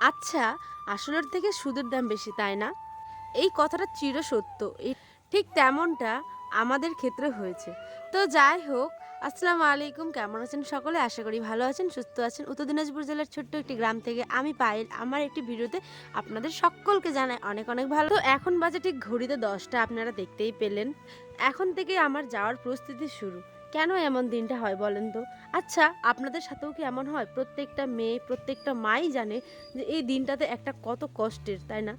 আচ্ছা, আসলের থেকে সুদের দাম বেশি, তাই না? এই কথাটা চিরসত্য। ঠিক তেমনটা আমাদের ক্ষেত্রে হয়েছে। তো যাই হোক, আসসালামু আলাইকুম। কেমন আছেন সকলে? আশা করি ভালো আছেন, সুস্থ আছেন। উত্তর দিনাজপুর জেলার ছোট্ট একটি গ্রাম থেকে আমি পায়েল। আমার একটি ভিডিওতে আপনাদের সকলকে জানাই অনেক, অনেক ভালো। তো এখন বাজে ঠিক ঘড়িতে ১০টা, আপনারা দেখতেই পেলেন। এখন থেকেই আমার যাওয়ার প্রস্তুতি শুরু। কেন এমন দিনটা হয় বলেন তো? আচ্ছা, আপনাদের সাথেও কি এমন হয়? প্রত্যেকটা মেয়ে, প্রত্যেকটা মাই জানে যে এই দিনটাতে একটা কত কষ্টের, তাই না?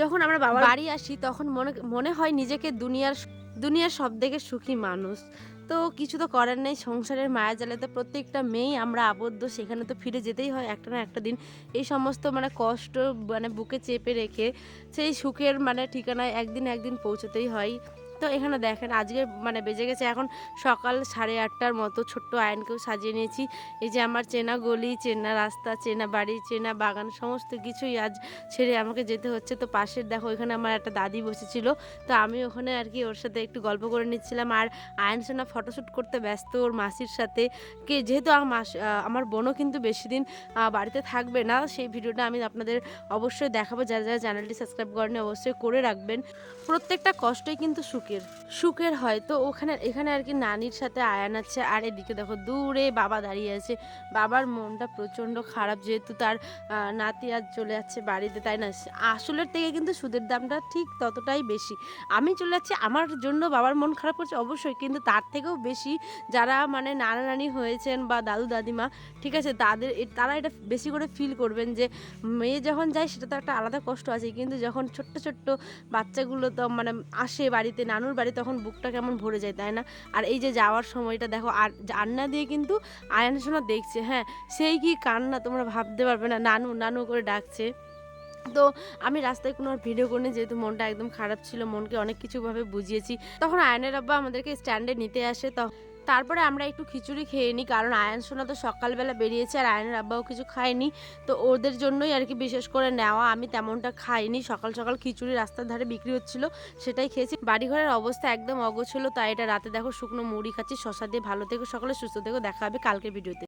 যখন আমরা বাবার বাড়ি আসি তখন মনে মনে হয় নিজেকে দুনিয়ার সবথেকে সুখী মানুষ। তো কিছু তো করার নেই, সংসারের মায়াজালে তো প্রত্যেকটা মেয়েই আমরা আবদ্ধ, সেখানে তো ফিরে যেতেই হয় একটা না একটা দিন। এই সমস্ত কষ্ট বুকে চেপে রেখে সেই সুখের ঠিকানায় একদিন একদিন পৌঁছতেই হয়। তো এখানে দেখেন আজকে বেজে গেছে এখন সকাল 8:30টার মতো। ছোট্ট আয়নকেও সাজিয়ে নিয়েছি। এই যে আমার চেনা গলি, চেনা রাস্তা, চেনা বাড়ি, চেনা বাগান সমস্ত কিছুই আজ ছেড়ে আমাকে যেতে হচ্ছে। তো পাশের দেখো ওইখানে আমার একটা দাদি বসেছিল। তো আমি ওখানে আর কি ওর সাথে একটু গল্প করে নিচ্ছিলাম। আর আয়ন সোনা ফটোশ্যুট করতে ব্যস্ত ওর মাসির সাথে। যেহেতু আমার বোনও কিন্তু বেশিদিন বাড়িতে থাকবে না। সেই ভিডিওটা আমি আপনাদের অবশ্যই দেখাবো। যারা, যারা চ্যানেলটি সাবস্ক্রাইব করেনি অবশ্যই করে রাখবেন। প্রত্যেকটা কষ্টই কিন্তু সুখের হয়। তো এখানে আর কি নানির সাথে আয়ান আছে। আর এদিকে দেখো দূরে বাবা দাঁড়িয়ে আছে। বাবার মনটা প্রচণ্ড খারাপ, যেহেতু তার নাতি আজ চলে যাচ্ছে বাড়িতে, তাই না? আসলের থেকে কিন্তু সুদের দামটা ঠিক ততটাই বেশি। আমি চলে যাচ্ছি, আমার জন্য বাবার মন খারাপ করছে অবশ্যই, কিন্তু তার থেকেও বেশি যারা নানা নানি হয়েছেন বা দাদু দাদিমা, ঠিক আছে, তারা এটা বেশি করে ফিল করবেন যে মেয়ে যখন যায় সেটা তো একটা আলাদা কষ্ট আছে, কিন্তু যখন ছোট্ট ছোট্ট বাচ্চাগুলো তো আসে বাড়িতে, নানুর বাড়ি, তখন বুকটা কেমন ভরে যায়, তাই না? আর এই যে যাওয়ার সময়টা দেখো, আর জান্না দিয়ে কিন্তু আয়ান সোনা দেখছে, হ্যাঁ, সেই কি কান্না তোমরা ভাবতে পারবে না, নানু নানু করে ডাকছে। তো আমি রাস্তায় কোনো আর ভিডিও করিনি, যেহেতু মনটা একদম খারাপ ছিল, মনকে অনেক কিছুভাবে বুঝিয়েছি। তখন আয়নের আব্বা আমাদেরকে স্ট্যান্ডে নিতে আসে। তারপরে আমরা একটু খিচুড়ি খেয়ে নিই, কারণ আয়ান সোনা তো সকালবেলা বেরিয়েছে আর আয়নের আব্বাও কিছু খায়নি। তো ওদের জন্যই আর কি বিশেষ করে নেওয়া। আমি তেমনটা খাইনি। সকাল সকাল খিচুড়ি রাস্তার ধারে বিক্রি হচ্ছিল, সেটাই খেয়েছি। বাড়িঘরের অবস্থা একদম অগোছালো, তাই এটা রাতে দেখো শুকনো মুড়ি খাচ্ছি শশা দিয়ে। ভালো থেকো সকলে, সুস্থ থেকো, দেখা হবে কালকের ভিডিওতে।